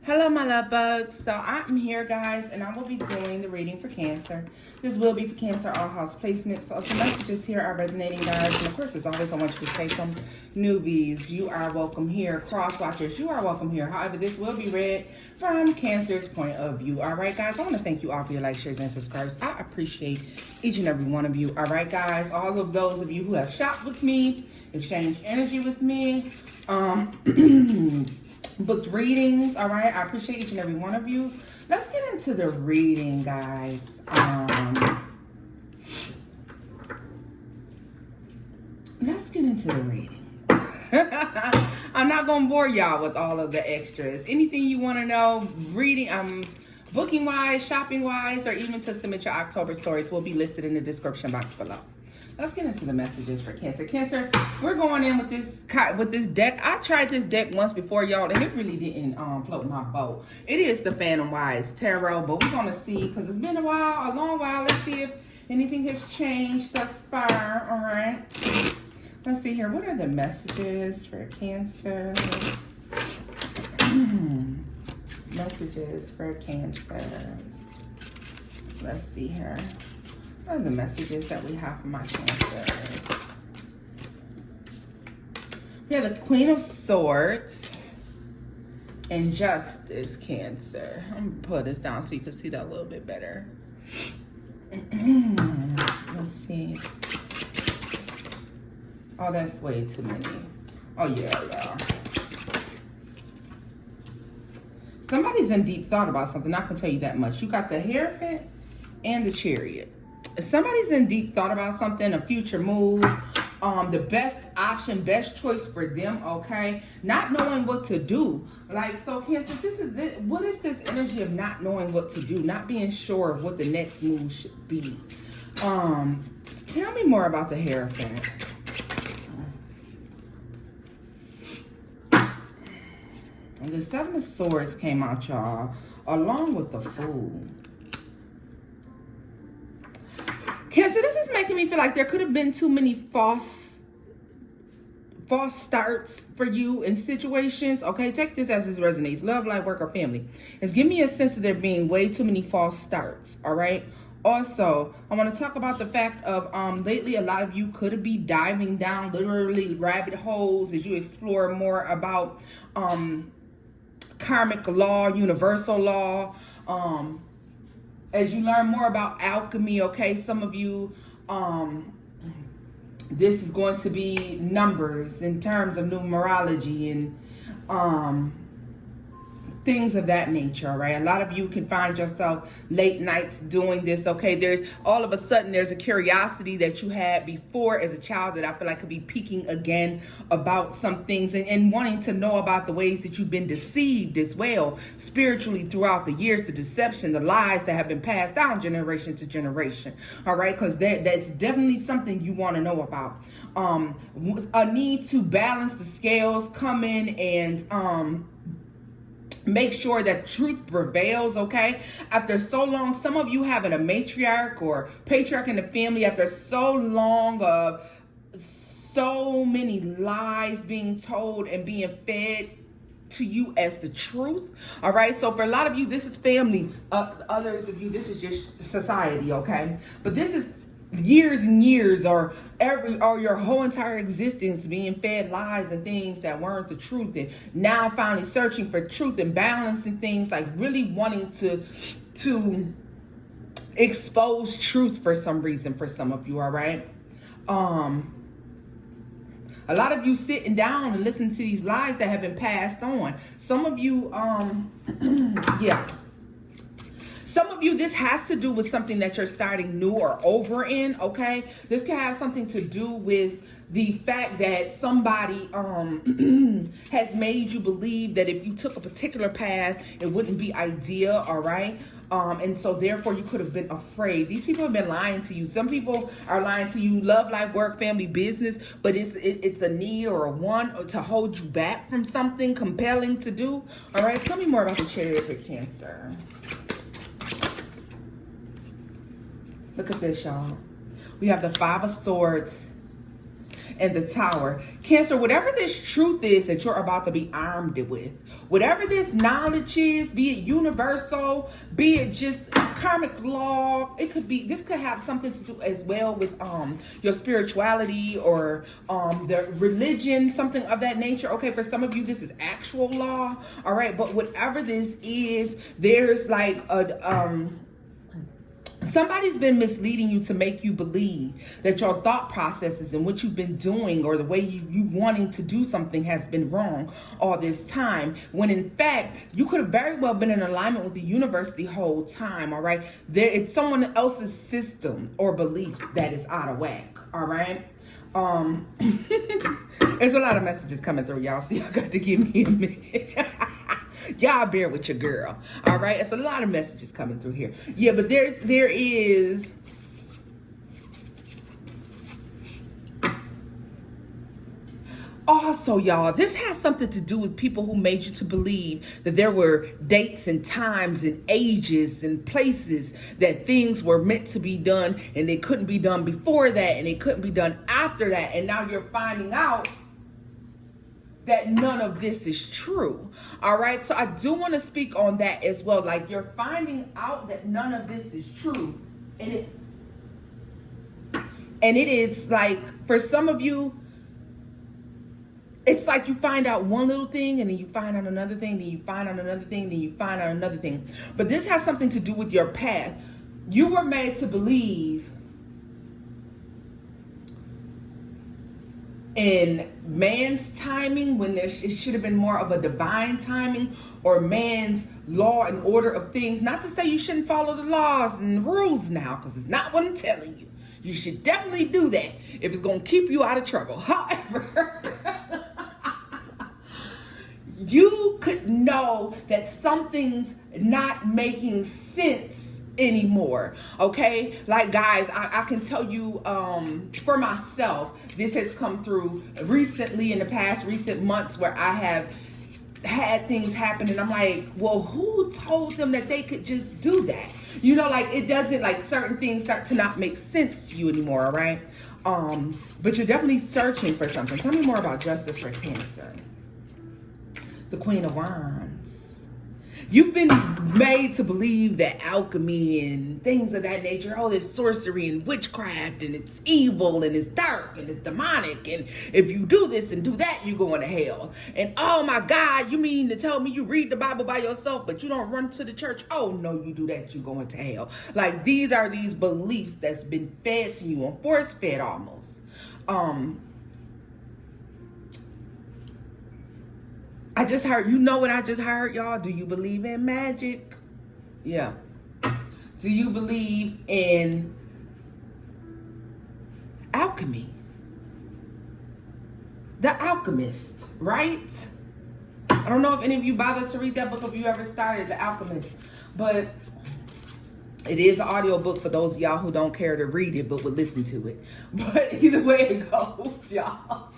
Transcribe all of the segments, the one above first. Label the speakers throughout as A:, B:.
A: Hello, my love bugs. So I'm here, guys, and I will be doing the reading for Cancer. This will be for Cancer all house placements. So if the messages here are resonating, guys, and of course, as always, I want you to take them. Newbies, you are welcome here. Cross watchers, you are welcome here. However, this will be read from Cancer's point of view. All right, guys, I want to thank you all for your likes, shares, and subscribes. I appreciate each and every one of you. All right, guys, all of those of you who have shopped with me, exchanged energy with me, booked readings. All right, I appreciate each and every one of you. Let's get into the reading, guys. Let's get into the reading. I'm not gonna bore y'all with all of the extras. Anything you want to know, reading, booking wise, shopping wise, or even to submit your October stories will be listed in the description box below. Let's get into the messages for Cancer. Cancer, we're going in with this deck. I tried this deck once before, y'all, and it really didn't float my boat. It is the Phantom Wise Tarot, but we're gonna see, because it's been a while, a long while. Let's see if anything has changed thus far. All right. Let's see here. What are the messages for Cancer? Messages for Cancer. Let's see here. What are the messages that we have for my Cancers? We have the Queen of Swords and Justice, Cancer. I'm gonna put this down so you can see that a little bit better. Let's see. Oh, that's way too many. Oh, yeah. Somebody's in deep thought about something. I can tell you that much. You got the Hierophant and the Chariot. If somebody's in deep thought about something, a future move, the best option, best choice for them, okay? Not knowing what to do. Like, so Cancer, what is this energy of not knowing what to do, not being sure of what the next move should be? Tell me more about the Hierophant. The Seven of Swords came out, y'all, along with the Fool. Cancer, this is making me feel like there could have been too many false starts for you in situations. Okay, take this as it resonates. Love, life, work, or family. It's giving me a sense of there being way too many false starts. All right. Also, I want to talk about the fact of lately a lot of you could be diving down literally rabbit holes as you explore more about karmic law, universal law, as you learn more about alchemy. Okay, some of you, this is going to be numbers in terms of numerology and things of that nature. All right, a lot of you can find yourself late nights doing this. Okay, there's all of a sudden there's a curiosity that you had before as a child that I feel like could be peaking again about some things and wanting to know about the ways that you've been deceived as well spiritually throughout the years, the deception, the lies that have been passed down generation to generation. All right, because that's definitely something you want to know about. A need to balance the scales, come in and make sure that truth prevails, okay? After so long, some of you having a matriarch or patriarch in the family, after so long of so many lies being told and being fed to you as the truth. All right, so for a lot of you, this is family. Others of you, this is just society, okay? But this is years and years or your whole entire existence being fed lies and things that weren't the truth, and now finally searching for truth and balancing things, like really wanting to expose truth for some reason for some of you. All right, a lot of you sitting down and listening to these lies that have been passed on. Some of you yeah. Some of you, this has to do with something that you're starting new or over in, okay? This can have something to do with the fact that somebody has made you believe that if you took a particular path, it wouldn't be ideal, all right? And so therefore you could have been afraid. These people have been lying to you. Some people are lying to you, love, life, work, family, business, but it's a need or a want to hold you back from something compelling to do, all right? Tell me more about the Chariot for Cancer. Look at this, y'all. We have the Five of Swords and the Tower. Cancer, whatever this truth is that you're about to be armed with, whatever this knowledge is, be it universal, be it just karmic law, it could be, this could have something to do as well with your spirituality or the religion, something of that nature. Okay, for some of you, this is actual law, all right? But whatever this is, there's like a somebody's been misleading you to make you believe that your thought processes and what you've been doing or the way you wanting to do something has been wrong all this time, when in fact you could have very well been in alignment with the universe the whole time. All right, it's someone else's system or beliefs that is out of whack. All right. There's a lot of messages coming through, y'all, so y'all got to give me a minute. Y'all bear with your girl. All right, it's a lot of messages coming through here. Yeah, but there is also, y'all, this has something to do with people who made you to believe that there were dates and times and ages and places that things were meant to be done, and they couldn't be done before that, and they couldn't be done after that. And now you're finding out that none of this is true. All right, so I do want to speak on that as well. Like, you're finding out that none of this is true, and it is like, for some of you, it's like you find out one little thing, and then you find out another thing, then you find out another thing, then you find out another thing. But this has something to do with your path. You were made to believe in man's timing when it should have been more of a divine timing, or man's law and order of things. Not to say you shouldn't follow the laws and the rules now, because it's not what I'm telling you. You should definitely do that if it's going to keep you out of trouble. However, you could know that something's not making sense anymore. Okay, like, guys, I can tell you for myself, this has come through recently in the past recent months where I have had things happen, and I'm like, well, who told them that they could just do that? You know, like, it doesn't, like, certain things start to not make sense to you anymore. All right, but you're definitely searching for something. Tell me more about justice for Cancer. The Queen of Wands. You've been made to believe that alchemy and things of that nature, oh, there's sorcery and witchcraft, and it's evil, and it's dark, and it's demonic, and if you do this and do that, you're going to hell. And oh my God, you mean to tell me you read the Bible by yourself, but you don't run to the church? Oh no, you do that, you're going to hell. Like, these are these beliefs that's been fed to you, and force fed almost. I just heard, you know what I just heard, y'all? Do you believe in magic? Yeah. Do you believe in alchemy? The Alchemist, right? I don't know if any of you bothered to read that book, if you ever started The Alchemist, but it is an audio book for those of y'all who don't care to read it but would listen to it. But either way it goes, y'all,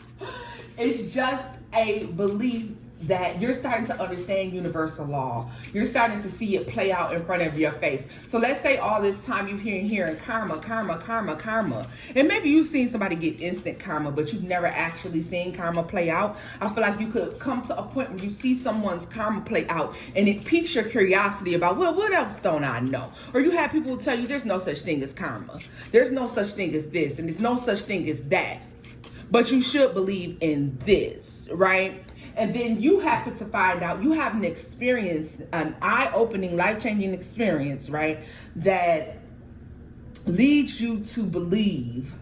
A: it's just a belief that you're starting to understand universal law. You're starting to see it play out in front of your face. So let's say all this time you've been hearing karma, karma, karma, karma. And maybe you've seen somebody get instant karma, but you've never actually seen karma play out. I feel like you could come to a point where you see someone's karma play out, and it piques your curiosity about, well, what else don't I know? Or you have people who tell you there's no such thing as karma. There's no such thing as this, and there's no such thing as that. But you should believe in this, right? And then you happen to find out you have an experience, an eye-opening, life-changing experience, right? That leads you to believe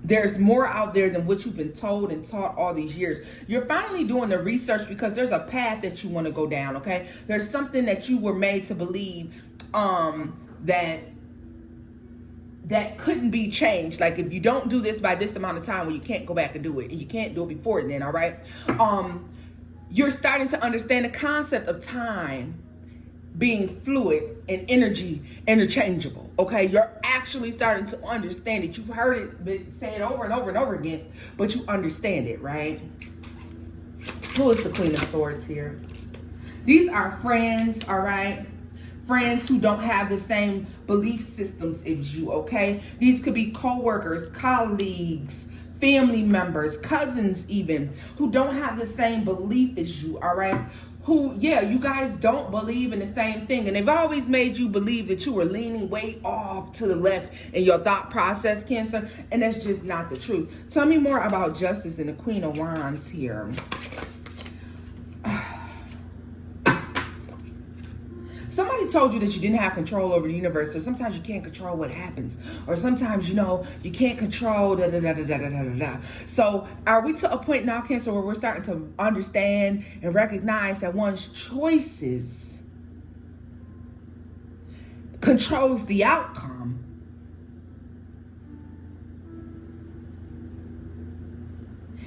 A: there's more out there than what you've been told and taught all these years. You're finally doing the research because there's a path that you want to go down, okay? There's something that you were made to believe that couldn't be changed. Like, if you don't do this by this amount of time, well, you can't go back and do it. And you can't do it before then, all right? You're starting to understand the concept of time being fluid and energy interchangeable, okay? You're actually starting to understand it. You've heard it say it over and over and over again, but you understand it, right? Who is the Queen of Swords here? These are friends, all right? friends who don't have the same belief systems as you, okay? These could be co-workers, colleagues, family members, cousins even, who don't have the same belief as you, all right? Who, yeah, you guys don't believe in the same thing. And they've always made you believe that you were leaning way off to the left in your thought process, Cancer. And that's just not the truth. Tell me more about Justice and the Queen of Wands here. Somebody told you that you didn't have control over the universe, or sometimes you can't control what happens, or sometimes, you know, you can't control da da da da da da da da. So are we to a point now, Cancer, where we're starting to understand and recognize that one's choices controls the outcome?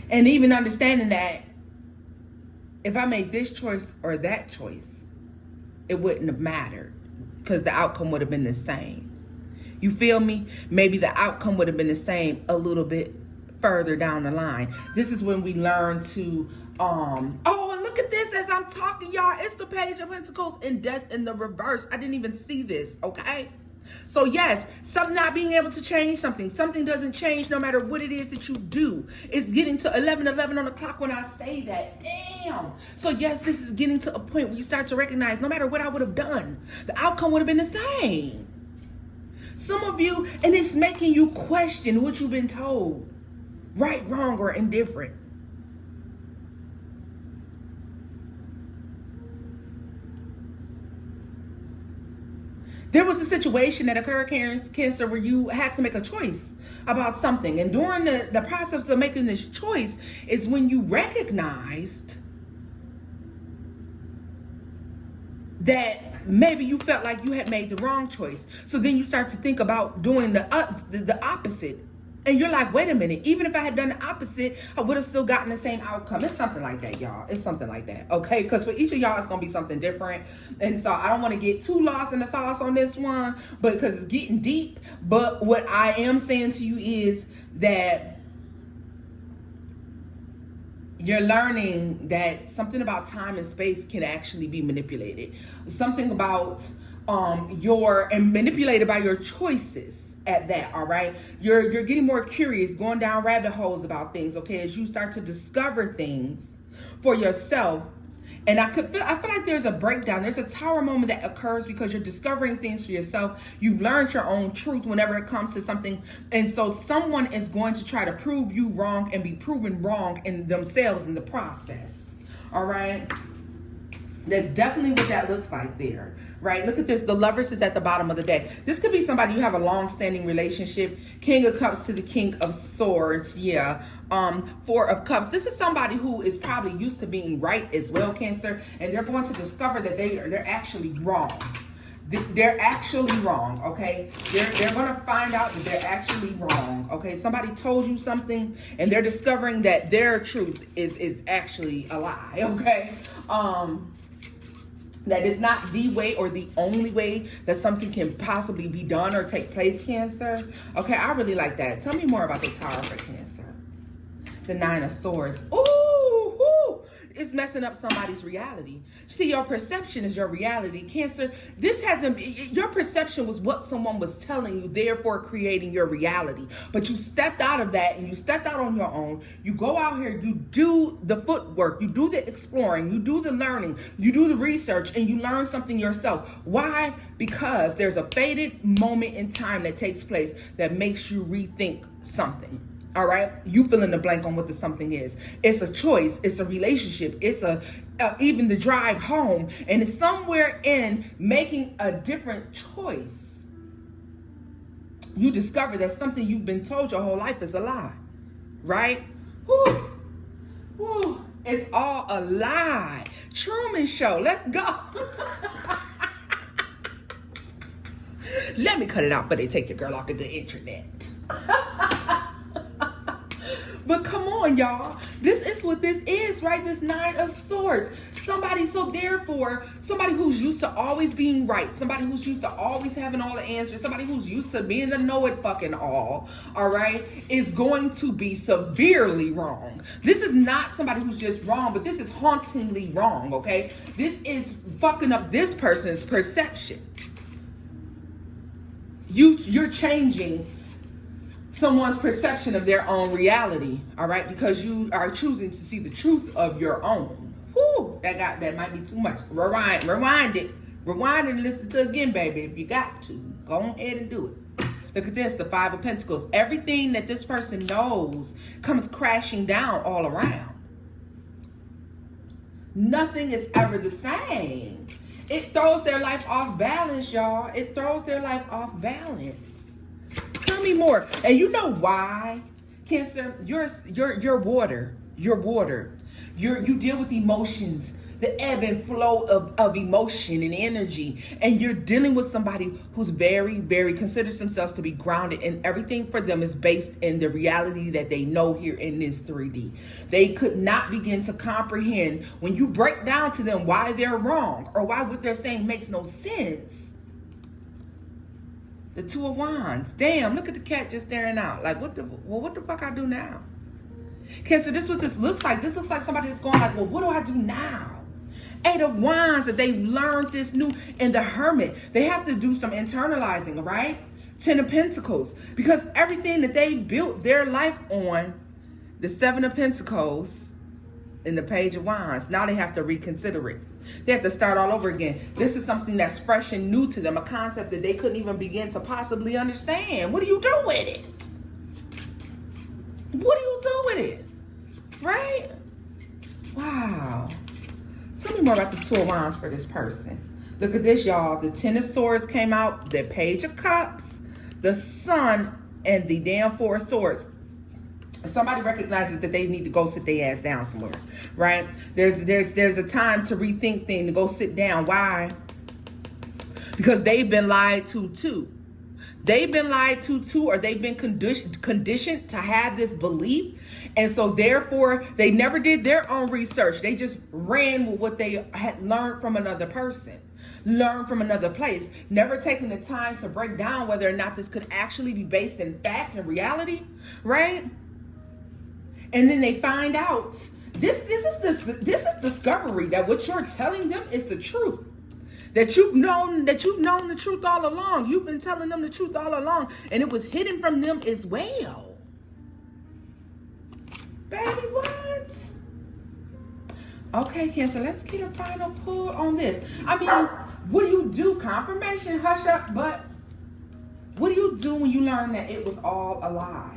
A: And even understanding that if I made this choice or that choice, it wouldn't have mattered because the outcome would have been the same. You feel me? Maybe the outcome would have been the same a little bit further down the line. This is when we learn to, oh, and look at this as I'm talking, y'all. It's the Page of Pentacles in Death in the reverse. I didn't even see this, okay? So yes, something not being able to change something. Something doesn't change no matter what it is that you do. It's getting to 11:11 on the clock when I say that. Damn. So yes, this is getting to a point where you start to recognize no matter what I would have done, the outcome would have been the same. Some of you, and it's making you question what you've been told. Right, wrong, or indifferent. There was a situation that occurred, Cancer, where you had to make a choice about something. And during the process of making this choice is when you recognized that maybe you felt like you had made the wrong choice. So then you start to think about doing the opposite. And you're like, wait a minute, even if I had done the opposite, I would have still gotten the same outcome. It's something like that, y'all. It's something like that, okay? Because for each of y'all, it's going to be something different. And so I don't want to get too lost in the sauce on this one, but because it's getting deep. But what I am saying to you is that you're learning that something about time and space can actually be manipulated. Something about and manipulated by your choices. At that, all right, you're getting more curious, going down rabbit holes about things, okay, as you start to discover things for yourself. And I feel like there's a breakdown, there's a tower moment that occurs because you're discovering things for yourself. You've learned your own truth whenever it comes to something, and so someone is going to try to prove you wrong and be proven wrong in themselves in the process. All right, that's definitely what that looks like there, right? Look at this. The Lovers is at the bottom of the deck. This could be somebody you have a long-standing relationship. King of Cups to the King of Swords. Yeah. Four of Cups. This is somebody who is probably used to being right as well, Cancer, and they're going to discover that they're actually wrong. They're actually wrong, okay? They're going to find out that they're actually wrong, okay? Somebody told you something, and they're discovering that their truth is actually a lie, okay? That is not the way or the only way that something can possibly be done or take place, Cancer. Okay, I really like that. Tell me more about the Tower for Cancer. The Nine of Swords. Ooh, whoo. It's messing up somebody's reality. See, your perception is your reality, Cancer. Your perception was what someone was telling you, therefore creating your reality. But you stepped out of that and you stepped out on your own. You go out here, you do the footwork, you do the exploring, you do the learning, you do the research, and you learn something yourself. Why? Because there's a fated moment in time that takes place that makes you rethink something. All right, you fill in the blank on what the something is. It's a choice. It's a relationship. It's even the drive home. And it's somewhere in making a different choice, you discover that something you've been told your whole life is a lie. Right? Woo. Woo. It's all a lie. Truman Show. Let's go. Let me cut it out, but they take your girl off the good internet. But come on, on, y'all. This is what this is, right? This Nine of Swords. Somebody, so therefore, somebody who's used to always being right, somebody who's used to always having all the answers, somebody who's used to being the know-it fucking all right, is going to be severely wrong. This is not somebody who's just wrong, but this is hauntingly wrong, okay? This is fucking up this person's perception. You're changing someone's perception of their own reality, all right? Because you are choosing to see the truth of your own. Whew, that might be too much. Rewind it. Rewind and listen to it again, baby, if you got to. Go ahead and do it. Look at this, the Five of Pentacles. Everything that this person knows comes crashing down all around. Nothing is ever the same. It throws their life off balance, y'all. It throws their life off balance. Tell me more. And you know why? Cancer, you're water. You're water. You deal with emotions, the ebb and flow of emotion and energy. And you're dealing with somebody who's very, very considers themselves to be grounded, and everything for them is based in the reality that they know here in this 3D. They could not begin to comprehend when you break down to them why they're wrong or why what they're saying makes no sense. The Two of Wands. Damn, look at the cat just staring out. Like, what the fuck I do now? Cancer, this is what this looks like. This looks like somebody that's going like, well, what do I do now? Eight of Wands, that they've learned this new. And the Hermit, they have to do some internalizing, right? Ten of Pentacles, because everything that they built their life on, the Seven of Pentacles and the Page of Wands, now they have to reconsider it. They have to start all over again. This is something that's fresh and new to them, a concept that they couldn't even begin to possibly understand. What do you do with it? What do you do with it? Right? Wow. Tell me more about this Two of Wands for this person. Look at this, y'all. The Ten of Swords came out. The Page of Cups, the Sun, and the damn Four of Swords. Somebody recognizes that they need to go sit their ass down somewhere, right? There's a time to rethink things, to go sit down. Why? Because they've been lied to too. They've been lied to too, or they've been conditioned to have this belief. And so therefore, they never did their own research. They just ran with what they had learned from another person, learned from another place, never taking the time to break down whether or not this could actually be based in fact and reality, right? And then they find out, this is discovery that what you're telling them is the truth. That you've known the truth all along. You've been telling them the truth all along, and it was hidden from them as well. Baby, what? Okay, Cancer, let's get a final pull on this. I mean, what do you do? Confirmation, hush up, but what do you do when you learn that it was all a lie?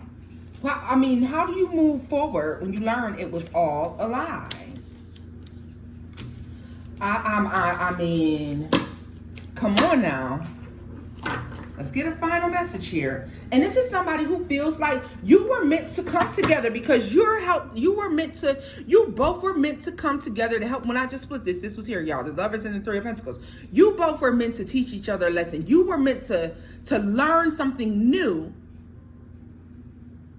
A: Well, I mean, how do you move forward when you learn it was all a lie? I mean, come on now. Let's get a final message here. And this is somebody who feels like you were meant to come together because you both were meant to come together to help. When I just split this was here, y'all. The Lovers and the Three of Pentacles. You both were meant to teach each other a lesson. You were meant to learn something new,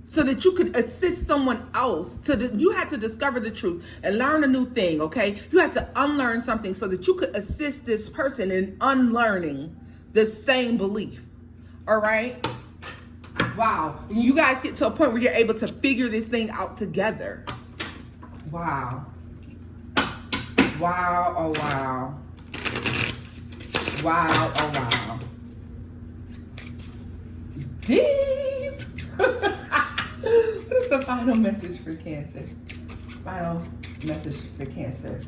A: so that you could assist someone else. You had to discover the truth and learn a new thing, okay? You had to unlearn something so that you could assist this person in unlearning the same belief, all right? Wow. And you guys get to a point where you're able to figure this thing out together. Wow. Wow, oh wow. Wow, oh wow. Deep. What is the final message for Cancer? Final message for Cancer.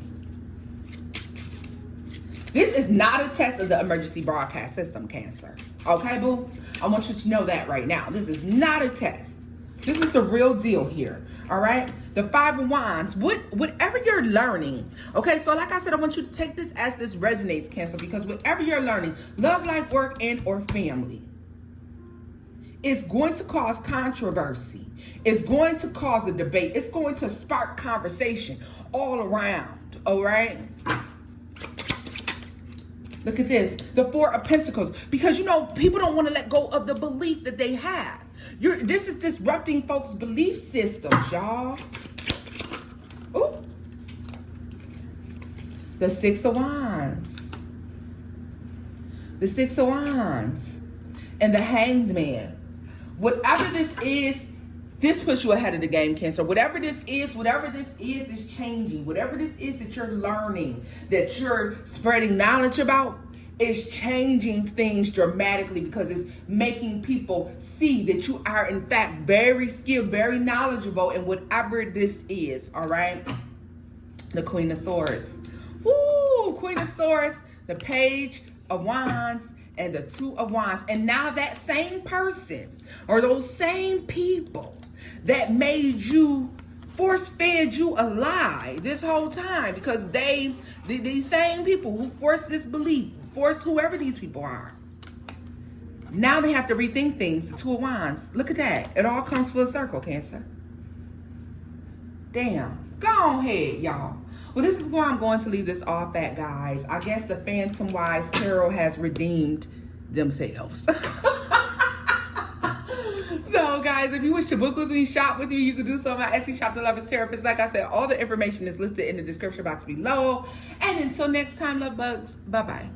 A: This is not a test of the emergency broadcast system, Cancer. Okay, boo? I want you to know that right now. This is not a test. This is the real deal here. All right? The Five of Wands. Whatever you're learning. Okay, so like I said, I want you to take this as this resonates, Cancer, because whatever you're learning, love, life, work, and or family, it's going to cause controversy. It's going to cause a debate. It's going to spark conversation all around, all right? Look at this, the Four of Pentacles. Because, you know, people don't want to let go of the belief that they have. This is disrupting folks' belief systems, y'all. Ooh. The Six of Wands. The Six of Wands. And the Hanged Man. Whatever this is, this puts you ahead of the game, Cancer. Whatever this is changing. Whatever this is that you're learning, that you're spreading knowledge about, is changing things dramatically, because it's making people see that you are, in fact, very skilled, very knowledgeable in whatever this is, all right? The Queen of Swords. Woo! Queen of Swords, the Page of Wands, and the Two of Wands. And now that same person, or those same people that made you, force-fed you a lie this whole time, because these same people who forced this belief, forced whoever these people are, now they have to rethink things. The Two of Wands. Look at that. It all comes full circle, Cancer. Damn. Go ahead, y'all. Well, this is where I'm going to leave this off at, guys. I guess the Phantom Wise Tarot has redeemed themselves. So, guys, if you wish to book with me, shop with me, you can do so on my Etsy shop, The Loverstaropist. Like I said, all the information is listed in the description box below. And until next time, love bugs, bye-bye.